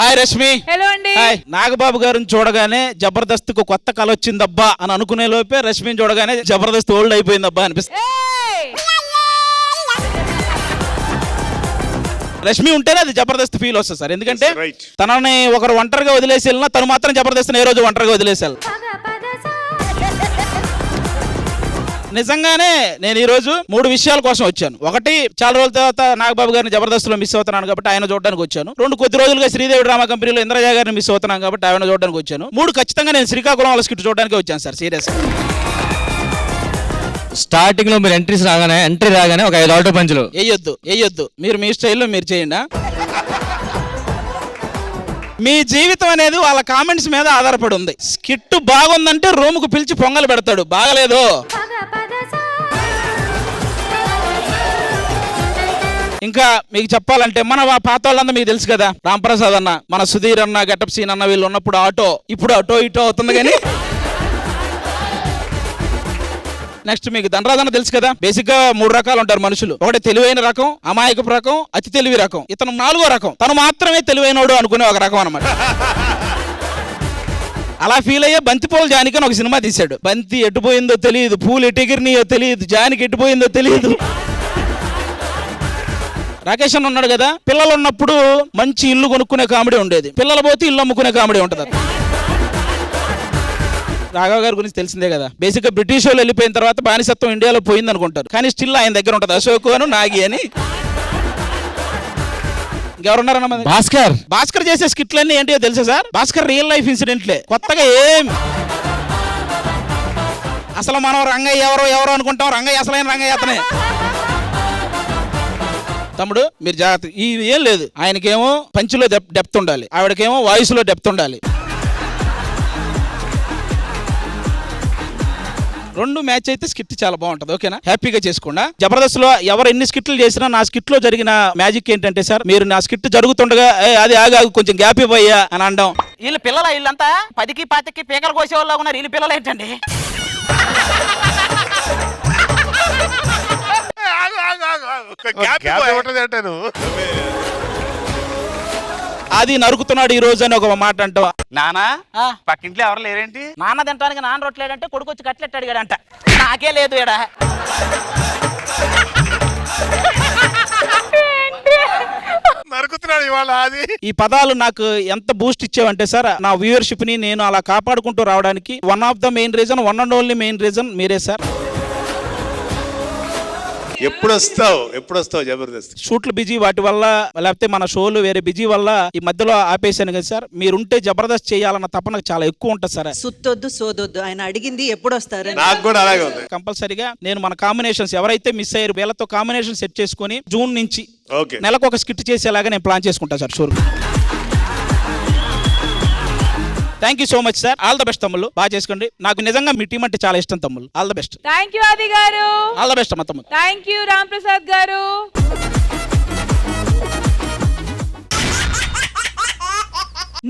[SPEAKER 13] హాయ్ రష్మి.
[SPEAKER 2] హలో అండి.
[SPEAKER 13] హాయ్. నాగబాబు గారిని చూడగానే జబర్దస్త్ కు కొత్త కళ వచ్చిందబ్బా అని అనుకునే లోపే రష్మిని చూడగానే జబర్దస్త్ ఓల్డ్ అయిపోయిందబ్బా అనిపిస్తుంది. రష్మి ఉంటేనే అది జబర్దస్త్ ఫీల్ వస్తుంది సార్. ఎందుకంటే
[SPEAKER 10] Yes, right.
[SPEAKER 13] తనని ఒకరు ఒంటరిగా వదిలేసి వెళ్ళినా తను మాత్రం జబర్దస్త్ ఏ రోజు ఒంటరిగా వదిలేసాను. నిజంగానే నేను ఈ రోజు 3 విషయాల కోసం వచ్చాను. ఒకటి, చాలా రోజుల తర్వాత నాగబాబు గారిని జబర్దస్త్ లో మిస్ అవుతున్నాను కాబట్టి ఆయన చూడడానికి వచ్చాను. 2, కొద్ది రోజులుగా శ్రీదేవి డ్రామా కంపెనీలో ఇంద్రజా గారిని మిస్ అవుతున్నాను కాబట్టి ఆయన చూడడానికి వచ్చాను. 3, ఖచ్చితంగా నేను శ్రీకాకుళం వాళ్ళ స్కిట్ చూడడానికి వచ్చాను సార్. సీరియస్.
[SPEAKER 14] స్టార్టింగ్ లో మీరు ఎంట్రీ రాగానే ఒక 5 ఆటో పంచులు
[SPEAKER 13] వేయొద్దు. మీరు మీ స్టైల్లో మీరు చేయండి. మీ జీవితం అనేది వాళ్ళ కామెంట్స్ మీద ఆధారపడి ఉంది. స్కిట్ బాగుందంటే రూమ్ కు పిలిచి పొంగలు పెడతాడు, బాగలేదు ఇంకా మీకు చెప్పాలంటే మన పాత వాళ్ళంతా మీకు తెలుసు కదా, రాంప్రసాద్ అన్న, మన సుధీర్ అన్న, గెటప్ సీన్ అన్న, వీళ్ళు ఉన్నప్పుడు ఆటో, ఇప్పుడు అటో ఇటో అవుతుంది. కానీ నెక్స్ట్ మీకు ధనరాజ్ అన్న తెలుసు కదా. బేసిక్ గా 3 రకాలు ఉంటారు మనుషులు. ఒకటి తెలివైన రకం, అమాయకపు రకం, అతి తెలివి రకం. ఇతను 4వ రకం. తను మాత్రమే తెలివైనోడు అనుకునే ఒక రకం అనమాట. అలా ఫీల్ అయ్యే బంతిపూల జానికి అని ఒక సినిమా తీశాడు. బంతి ఎట్టుపోయిందో తెలియదు, పూలు ఎటుగిరినాయో తెలియదు, జానికి ఎట్టుపోయిందో తెలియదు. రాకేష్ అన్న ఉన్నాడు కదా, పిల్లలు ఉన్నప్పుడు మంచి ఇల్లు కొనుక్కునే కామెడీ ఉండేది, పిల్లలు పోతే ఇల్లు అమ్ముకునే కామెడీ ఉంటుంది. రాఘవ్ గారి గురించి తెలిసిందే కదా. బేసిక్ గా బ్రిటిష్ వాళ్ళు వెళ్ళిపోయిన తర్వాత బానిసత్వం ఇండియాలో పోయింది అనుకుంటారు, కానీ స్టిల్ ఆయన దగ్గర ఉంటుంది అశోక్ అను, నాగి అని. ఇంకెవరున్నారన్న? భాస్కర్ చేసే స్కిట్లన్నీ ఏంటో తెలుసా సార్? భాస్కర్ రియల్ లైఫ్ ఇన్సిడెంట్లే, కొత్తగా ఏం. అసలు మనం రంగయ్య ఎవరో అనుకుంటాం, రంగయ్య అసలైన రంగయ్య అతనే. తమ్ముడు మీరు జాగ్రత్త, ఈ ఏం లేదు. ఆయనకేమో పంచులో డెప్త్ ఉండాలి, ఆవిడకేమో వాయిస్ లో డెప్త్ ఉండాలి. 2 మ్యాచ్ అయితే స్కిట్ చాలా బాగుంటది. ఓకేనా? హ్యాపీగా చేసుకోండి. జబర్దస్త్ లో ఎవరు ఎన్ని స్కిట్లు చేసినా నా స్కిట్ లో జరిగిన మ్యాజిక్ ఏంటంటే సార్, మీరు నా స్కిట్ జరుగుతుండగా అది ఆగాగు కొంచెం గ్యాప్ ఇవ్వయ్యా అని అనడం.
[SPEAKER 11] వీళ్ళు పిల్లల వీళ్ళంతా 10కి 20కి పీకలు కోసేవాళ్ళు ఉన్నారు. వీళ్ళు పిల్లలు ఏంటండి?
[SPEAKER 13] అది నరుకుతున్నాడు ఈ రోజు అని ఒక మాట అంటావా?
[SPEAKER 8] నానా పక్కింట్లో ఎవరు లేరేంటి?
[SPEAKER 11] నాన్న తింటానికి నాన్న రొట్టలేడంటే కొడుకు వచ్చి కట్లెట్ అడిగాడంట. నాకే లేదు ఈడ.
[SPEAKER 10] నరుకుతున్నాడు ఇవాళ. అది
[SPEAKER 13] ఈ పదాలు నాకు ఎంత బూస్ట్ ఇచ్చావంటే సార్, నా వ్యూవర్షిప్ ని నేను అలా కాపాడుకుంటూ రావడానికి one of the main reason, one and only main reason మీరే సార్.
[SPEAKER 10] ఎప్పుడు వస్తావు జబర్దస్త్?
[SPEAKER 13] షూట్లు బిజీ వాటి వల్ల, లేకపోతే మన షోలు వేరే బిజీ వల్ల ఈ మధ్యలో ఆపేశాను కదా సార్. మీరుంటే జబర్దస్త్ చేయాలన్న తపన చాలా ఎక్కువ ఉంటుంది సార్.
[SPEAKER 6] సుత్తొద్దు సోదొద్దు, ఆయన అడిగింది ఎప్పుడు వస్తారు.
[SPEAKER 10] నాకు కూడా అలాగే ఉంది.
[SPEAKER 13] కంపల్సరీగా నేను మన కాంబినేషన్స్ ఎవరైతే మిస్ అయ్యారు వీళ్ళతో కాంబినేషన్ సెట్ చేసుకుని జూన్ నుంచి
[SPEAKER 10] ఓకే
[SPEAKER 13] నెలకు ఒక స్కిట్ చేసేలాగా నేను ప్లాన్ చేసుకుంటా sir. Sure. Thank you so much sir. All the best తమ్ముళ్ళు, బాగా చేసుకోండి. నాకు నిజంగా మీ టీం అంటే చాలా ఇష్టం తమ్ముళ్ళు. All the best.
[SPEAKER 2] Thank you ఆది గారు.
[SPEAKER 13] ఆల్ ద బెస్ట్ అమ్మ తమ్ముళ్ళు.
[SPEAKER 2] థ్యాంక్ యూ రామ్ ప్రసాద్ గారు.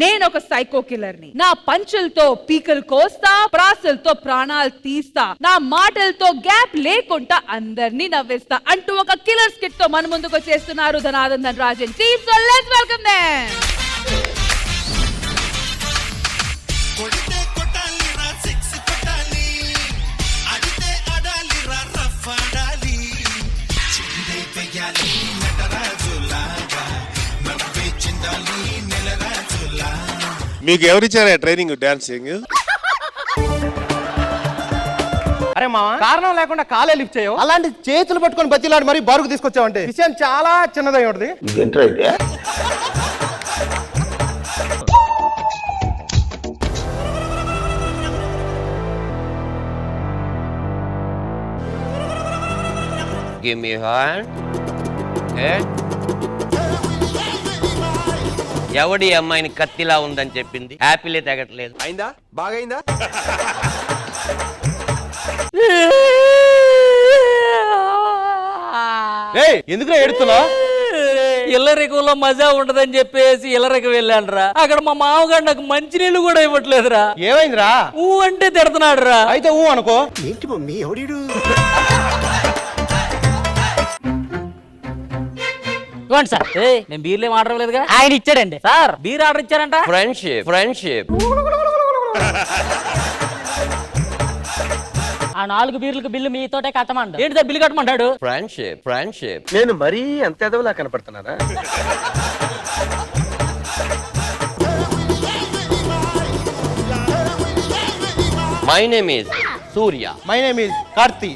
[SPEAKER 2] నేను ఒక సైకో కిల్లర్ని. నా పంచులతో పీకలు కోస్తా, ప్రాసలతో ప్రాణాలు తీస్తా, నా మాటలతో గ్యాప్ లేకుండా అందరినీ నవ్విస్తా అంటూ ఒక కిల్లర్ స్కిట్ తో మన ముందుకు వచ్చేస్తున్నారు Dhanadhan Dhanraj team. So let's welcome them.
[SPEAKER 10] మీకు ఎవరిచ్చారా ట్రైనింగ్ డాన్సింగ్?
[SPEAKER 8] అరే మామ, కారణం లేకుండా కాలే లిఫ్ట్ చేయవు, అలాంటి చేతులు పట్టుకొని బతిలాడి మరి బారుకు తీసుకొచ్చావంటే విషయం చాలా చిన్నదై ఉంటుంది.
[SPEAKER 11] Give me a hand. ఎవడి అమ్మాయిని కత్తిలా ఉందని చెప్పింది? హ్యాపీలే తగ్గట్లేదు.
[SPEAKER 8] అయిందా? బాగైందా? ఎందుకు ఏడుతున్నావు?
[SPEAKER 11] ఇల్లరికంలో మజా ఉండదని చెప్పేసి ఇల్లరికి వెళ్ళానురా. అక్కడ మా మామగారు నాకు మంచినీళ్ళు కూడా ఇవ్వట్లేదురా.
[SPEAKER 8] ఏమైందిరా?
[SPEAKER 11] ఊ అంటే తిడుతున్నాడు రా.
[SPEAKER 8] అయితే ఊ అనుకో.
[SPEAKER 7] ఏంటి మమ్మీ ఎవడీడు?
[SPEAKER 11] ఇవ్వండి సార్. నేను బీర్లేం ఆర్డర్ ఇవ్వలేదు కదా, ఆయన ఇచ్చాడండి సార్. బీర్ ఆర్డర్ ఇచ్చారంట. ఫ్రెండ్షిప్. ఆ 4 బీర్లకు బిల్లు మీతోటే కట్టమండు. ఏంటి సార్ బిల్లు కట్టమంటాడు?
[SPEAKER 8] ఫ్రెండ్షిప్ నేను మరీ అంత ఎదవలా కనపడుతున్నారా?
[SPEAKER 11] My name is Surya.
[SPEAKER 8] My name is Karthi.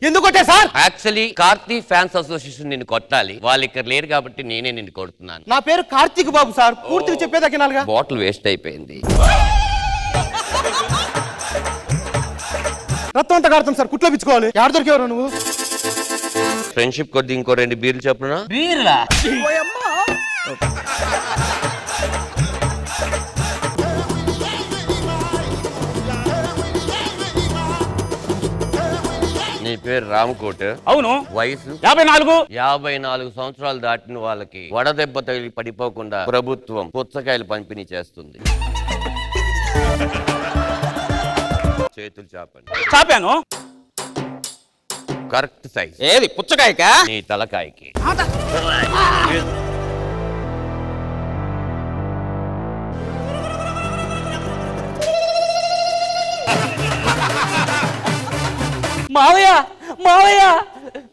[SPEAKER 8] ఎందుకు కొట్టా sir?
[SPEAKER 11] Actually Karthi fans association నిన్ను కొట్టాలి, వాళ్ళు ఇక్కడ లేరు కాబట్టి నేనే నిన్ను కొడుతున్నాను.
[SPEAKER 8] నా పేరు కార్తీక్ బాబు సార్, పూర్తిగా చెప్పేదాకినాలుగా.
[SPEAKER 11] బాటిల్ వేస్ట్ అయిపోయింది.
[SPEAKER 8] రక్తం అంతా కారుతాం సార్, కుట్లో పిచ్చుకోవాలి. ఎవరు దొరికేవారు నువ్వు?
[SPEAKER 11] ఫ్రెండ్షిప్ కొద్ది ఇంకో 2 బీర్లు చెప్పునా?
[SPEAKER 8] బీర్లా?
[SPEAKER 11] నీ పేరు రామకోట్.
[SPEAKER 5] అవును.
[SPEAKER 11] వయసు
[SPEAKER 5] 54.
[SPEAKER 11] 54 సంవత్సరాలు దాటిన వాళ్ళకి వడదెబ్బ తగిలి పడిపోకుండా ప్రభుత్వం పుచ్చకాయలు పంపిణీ చేస్తుంది. చేతులు చాపండి.
[SPEAKER 5] చాపాను.
[SPEAKER 11] Correct size.
[SPEAKER 13] ఏది పుచ్చకాయకా?
[SPEAKER 11] నీ తలకాయకి.
[SPEAKER 9] మావయ్య మావయ్య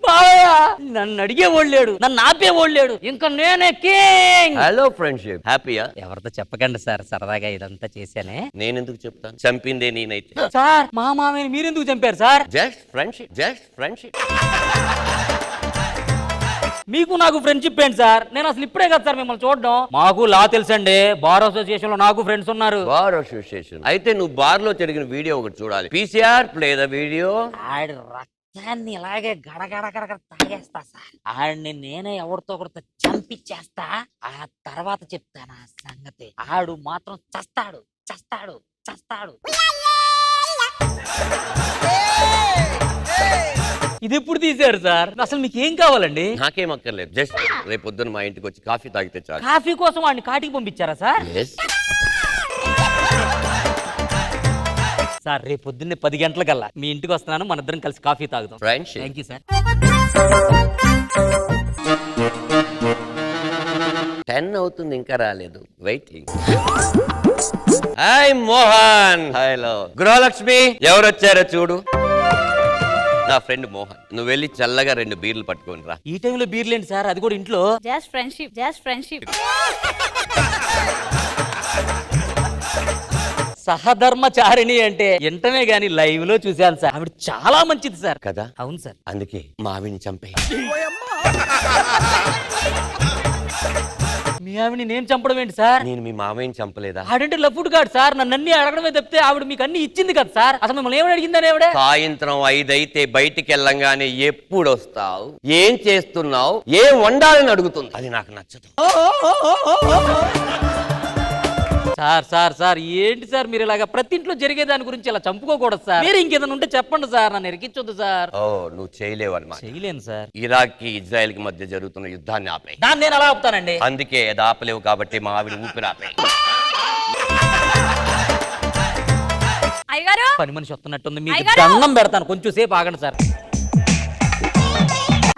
[SPEAKER 9] మావయ్య నన్ను అడిగేవాడు లేడు, నన్ను ఆపేవాడు లేడు, ఇంకా నేనే కింగ్.
[SPEAKER 11] హలో ఫ్రెండ్షిప్, హ్యాపీయా?
[SPEAKER 9] ఎవరితో చెప్పకండి సార్, సరదాగా ఇదంతా చేశానే.
[SPEAKER 11] నేనెందుకు చెప్తాను, చంపిందే నేనైతే.
[SPEAKER 9] సార్ మా మామయ్యని మీరెందుకు చంపారు sir?
[SPEAKER 11] Just friendship, just friendship.
[SPEAKER 9] మీకు నాకు ఫ్రెండ్షిప్ ఏంటి సార్? నేను అసలు ఇప్పుడే కదా సార్ మిమ్మల్ని చూడడం. మాకు లా తెలుసండి, బార్ అసోసియేషన్ లో నాకు ఫ్రెండ్స్ ఉన్నారు.
[SPEAKER 11] బార్ అసోసియేషన్ అయితే నువ్వు బార్ లో జరిగిన వీడియో ఒకటి చూడాలి. PCR play the video.
[SPEAKER 9] ఆడి రక్తాన్ని ఇలాగే గడగడ గడగడ తాగేస్తా సార్. ఆడిని నేనే ఎవరితో ఒకరితో చంపించేస్తా. ఆ తర్వాత చెప్తాను ఆ సంగతి. ఆడు మాత్రం చస్తాడు చస్తాడు చస్తాడు. ఇది ఎప్పుడు తీశారు సార్? అసలు మీకు ఏం కావాలండి?
[SPEAKER 11] నాకేం అక్కర్లేదు, జస్ట్ రేపు పొద్దున్న మా ఇంటికి వచ్చి కాఫీ తాగితే చాలు.
[SPEAKER 9] కాఫీ కోసం వాడిని కాటికి పంపించారా సార్? సార్ రేపు పొద్దున్నే 10 గంటలకల్లా మీ ఇంటికి వస్తున్నాను, మన ఇద్దరం కలిసి కాఫీ తాగుదాం. Thank you sir.
[SPEAKER 11] 10 అవుతుంది ఇంకా రాలేదు, వెయిటింగ్. హాయ్ మోహన్. హలో గృహలక్ష్మి, ఎవరు వచ్చారో చూడు. నా ఫ్రెండ్ మోహన్. నువ్వు వెళ్ళి చల్లగా 2 బీర్లు పట్టుకొని రా.
[SPEAKER 9] ఈ టైంలో బీర్లు ఏంటి సార్? అది కూడా ఇంట్లో.
[SPEAKER 4] Just friendship, just friendship.
[SPEAKER 9] సహధర్మచారిణి అంటే ఎంటనే గాని లైవ్ లో చూశాను సార్. ఆవిడ చాలా మంచిది సార్.
[SPEAKER 11] కదా?
[SPEAKER 9] అవును సార్.
[SPEAKER 11] అందుకే మా ఆవిని చంపే.
[SPEAKER 9] మీ ఆవిని నేను చంపడం ఏంటి సార్?
[SPEAKER 11] నేను మీ మామయ్యని చంపలేదా?
[SPEAKER 9] ఆడంటే లఫ్డ్ కాదు సార్, నన్ను అన్ని అడగడమే తప్పితే ఆవిడ మీకు అన్ని ఇచ్చింది కదా సార్. అసలు మిమ్మల్ని ఏమని అడిగిందని ఆవిడ?
[SPEAKER 11] సాయంత్రం 5 అయితే బయటికి వెళ్ళంగానే ఎప్పుడు వస్తావు, ఏం చేస్తున్నావు, ఏం వండాలని అడుగుతుంది. అది నాకు నచ్చదు.
[SPEAKER 9] సార్ సార్ సార్ ఏంటి సార్ మీరు ఇలాగా ప్రతి ఇంట్లో జరిగే దాని గురించి ఇలా చంపుకోకూడదు సార్. మీరు ఇంకేదైనా ఉంటే చెప్పండి సార్, నన్ను ఎరికించొద్దు సార్.
[SPEAKER 11] ఓ నువ్వు చేయలేవు అన్నమాట.
[SPEAKER 9] చేయలేను సార్.
[SPEAKER 11] ఇరాక్ కి ఇజ్రాయెల్ కి మధ్య జరుగుతున్న యుద్ధాన్ని ఆపే.
[SPEAKER 9] దాన్ని నేను అలా ఆపుతానండి.
[SPEAKER 11] అందుకే అది ఆపలేవు కాబట్టి మా ఆవిడ ఊపిరి ఆపే.
[SPEAKER 4] అయ్యగారు,
[SPEAKER 9] పని మనిషి వస్తున్నట్టుంది, మీకు దండం పెడతాను, కొంచెం సేపు ఆగండి సార్.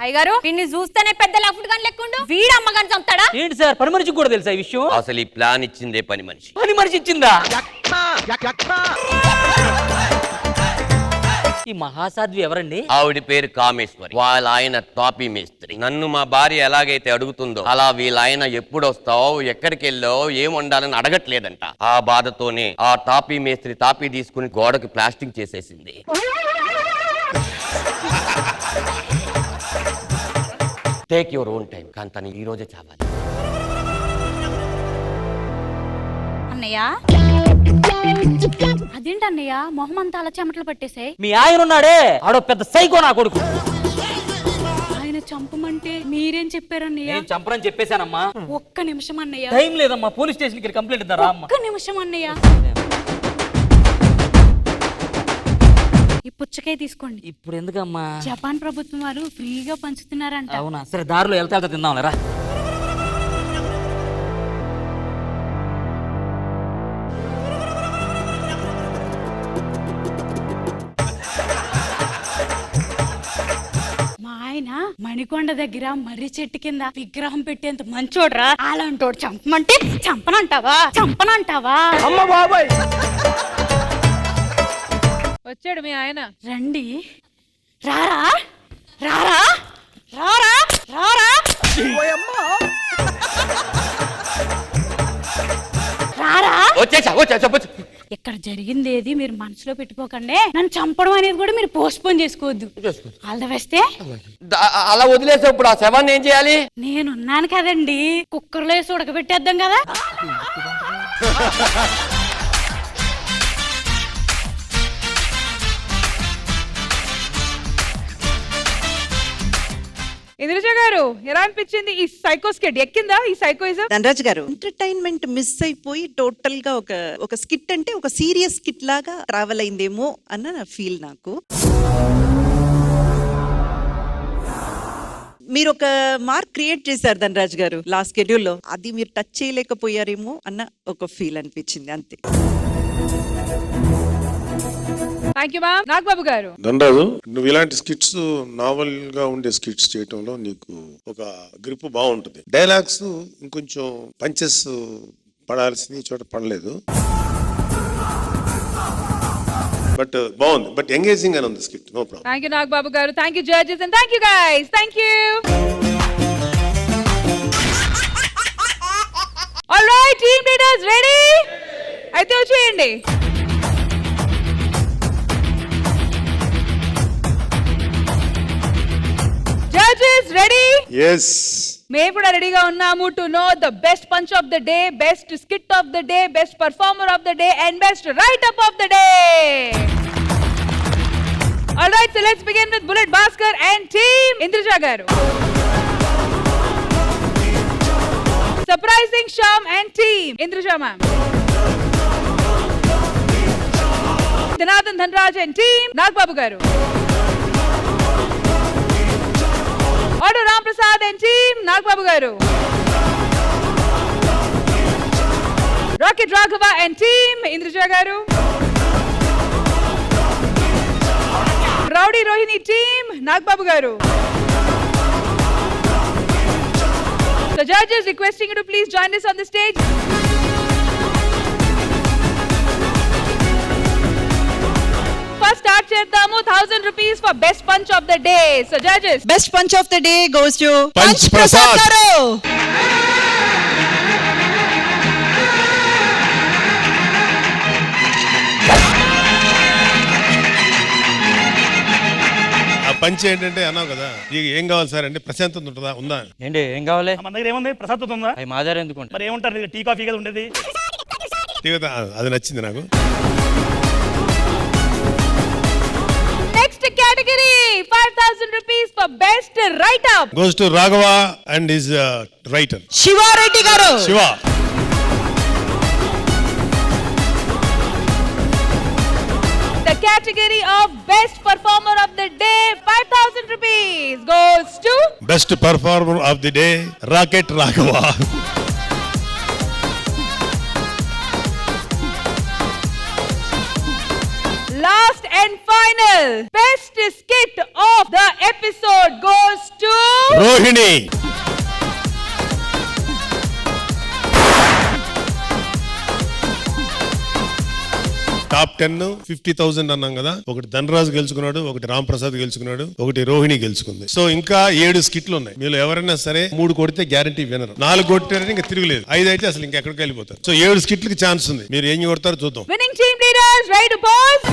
[SPEAKER 4] అయ్యగారు వీడిని చూస్తేనే పెద్ద లఫ్ట్ గన్ లెక్కుండు, వీడు అమ్మగాని చంపుతాడా?
[SPEAKER 9] ఏంటి సార్ పని మనిషికి కూడా తెలుసా ఈ విషయం?
[SPEAKER 11] అసలు ఈ ప్లాన్ ఇచ్చిందే పని మనిషి.
[SPEAKER 9] పని మనిషి ఇచ్చిందా? ఈ మహాసాధ్వి ఎవరండి?
[SPEAKER 11] ఆవిడ పేరు కామేశ్వరి, వాళ్ళ ఆయన తాపీ మేస్త్రి. నన్ను మా భార్య ఎలాగైతే అడుగుతుందో అలా వీళ్ళ ఆయన ఎప్పుడు వస్తావు, ఎక్కడికి వెళ్ళావు, ఏం వండాలని అడగట్లేదంట. ఆ బాధతోనే ఆ తాపీ మేస్త్రి తాపీ తీసుకుని గోడకు ప్లాస్టింగ్ చేసేసింది. టేక్ యువర్ ఓన్ టైం, కానీ తను ఈ రోజే చావాలి.
[SPEAKER 4] అన్నయ్య అదేంటి అన్నయ్య మొహం అంతా అలా చెమటలు పట్టేసాయి?
[SPEAKER 9] మీ ఆయన ఉన్నాడే ఆడో పెద్ద సైకో నా కొడుకు.
[SPEAKER 4] ఆయన చంపమంటే మీరేం చెప్పారన్నయ్య?
[SPEAKER 9] నేను చంపరని చెప్పేశానమ్మా.
[SPEAKER 4] ఒక్క నిమిషం అన్నయ్య.
[SPEAKER 9] టైం లేదమ్మా, పోలీస్ స్టేషన్ కి కంప్లైంట్ ఇద్దారా అమ్మా?
[SPEAKER 4] ఒక్క నిమిషం అన్నయ్య. ఈ పుచ్చకాయ తీసుకోండి.
[SPEAKER 9] ఇప్పుడు ఎందుకమ్మా?
[SPEAKER 4] జపాన్ ప్రభుత్వం వారు ఫ్రీగా పంచుతున్నారంట.
[SPEAKER 9] అవునా, సరే దారిలో వెళ్తా తిందాం రా.
[SPEAKER 4] మా ఆయన ఆయన మణికొండ దగ్గర మర్రి చెట్టు కింద విగ్రహం పెట్టేంత మంచోడ్రా. అలాంటోడు చంపమంటే చంపనంటావా?
[SPEAKER 8] అమ్మ బాబాయ్,
[SPEAKER 2] వచ్చాడు మీ ఆయన.
[SPEAKER 4] రండి, రారా రారా రారా రారా రారా.
[SPEAKER 8] వచ్చేసా.
[SPEAKER 4] ఇక్కడ జరిగింది ఏది మీరు మనసులో పెట్టుకోకండి. నన్ను చంపడం అనేది కూడా మీరు పోస్ట్ పోన్ చేసుకోవద్దు. All the best.
[SPEAKER 8] అలా వదిలేసా ఇప్పుడు ఆ శవాన్ని ఏం చేయాలి?
[SPEAKER 4] నేనున్నాను కదండి, కుక్కర్లో వేసి ఉడకబెట్టేద్దాం కదా.
[SPEAKER 2] ఇంద్రజ గారు ఎలా అనిపించింది ఈ సైకో స్కిట్? ఎక్కిందా ఈ సైకోయిజం?
[SPEAKER 6] ధనరాజ్ గారు, ఎంటర్టైన్మెంట్ మిస్ అయిపోయి టోటల్ గా ఒక స్కిట్ అంటే ఒక సీరియస్ స్కిట్ లాగా ట్రావెల్ అయిందేమో అన్న ఫీల్ నాకు. మీరు ఒక మార్క్ క్రియేట్ చేశారు ధనరాజ్ గారు లాస్ట్ షెడ్యూల్లో, అది మీరు టచ్ చేయలేకపోయారేమో అన్న ఒక ఫీల్ అనిపించింది అంతే.
[SPEAKER 2] Thank you ma'am. నాగబాబు గారు,
[SPEAKER 10] ధనరాజు, నువ్వు ఇలాంటి స్కిట్స్ నావల్ గా ఉండే స్కిట్స్ చేయటంలో నీకు ఒక గ్రిప్ బాగుంటుంది. డైలాగ్స్ ఇంకొంచెం పంచెస్ పడాల్సిన చోట పడలేదు, బట్ బాగుంది, బట్ ఎంగేజింగ్ అని ఉంది skit. No problem.
[SPEAKER 2] Thank you Nagababu garu. Thank you judges and thank you guys. Thank you. Alright, team leaders ready అయితే వచ్చేయండి. Judges ready?
[SPEAKER 10] yes.
[SPEAKER 2] మేము కూడా రెడీగా ఉన్నాము to know the best punch of the day, best skit of the day, best performer of the day and best write up of the day. Alright, so let's begin with bullet Bhaskar and team. Indraja garu. Surprising Shyam and team. Indraja ma'am. Dhanadhan Dhanraj and team. Nagababu garu. ఆడు Ram Prasad and team. Nagababu garu. Rocket Raghava and team. Indraja garu. Rowdy Rohini team. Nagababu గారు. The judges requesting you to please join us on the stage. First start చేద్దాము. 1000 rupees for best punch of the day. So judges,
[SPEAKER 6] best punch of the day goes to
[SPEAKER 14] punch Prasad
[SPEAKER 6] గారు.
[SPEAKER 10] ఆ punch ఏంటంటే అన్నావు కదా, ఇక ఏం కావాలి sir అంటే ప్రశాంతత ఉంటుందా, ఉందా?
[SPEAKER 11] ఏంటి ఏం కావాలి?
[SPEAKER 5] మన దగ్గర ఏముంది? ప్రసాద్ ఉందా?
[SPEAKER 11] అవి మా దగ్గర ఎందుకు ఉంటాయి?
[SPEAKER 5] మరి ఏముంటారు? టీ కాఫీ కదా ఉండేది.
[SPEAKER 10] అది నచ్చింది నాకు.
[SPEAKER 2] next category 5000 rupees for best write up
[SPEAKER 10] goes to Raghava and his writer
[SPEAKER 6] Sivareddy గారు.
[SPEAKER 10] Shiva.
[SPEAKER 2] The category of best performer of the day, 5000 rupees goes to
[SPEAKER 10] Best performer of the day, Rocket Raghava.
[SPEAKER 2] last and final best skit of the episode goes to
[SPEAKER 10] Rohini. Top 10 50,000 అన్నాం కదా. ఒకటి ధనరాజు గెలుచుకున్నాడు, ఒకటి రామ్ ప్రసాద్ గెలుచుకున్నాడు, ఒకటి రోహిణి గెలుచుకుంది. So ఇంకా 7 స్కిట్లు ఉన్నాయి. మీలో ఎవరైనా సరే 3 కొడితే గ్యారంటీ వినరు, 4 కొట్టారని ఇంకా తిరగలేదు, 5 అయితే అసలు ఇంకెక్కడికి వెళ్ళిపోతారు. సో 7 స్కిట్లకి ఛాన్స్ ఉంది. మీరు ఏం కొడతారో చూద్దాం.
[SPEAKER 2] winning team leaders ready to pause.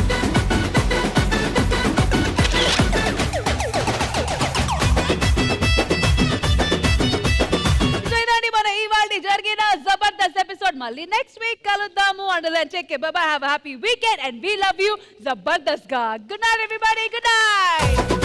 [SPEAKER 2] జరిగిన జబర్దస్త్ ఎపిసోడ్ మళ్ళీ నెక్స్ట్ వీక్ కలుద్దాము. And take care, bye bye, have a happy weekend and we love you Jabardasth గా. Good night everybody, good night.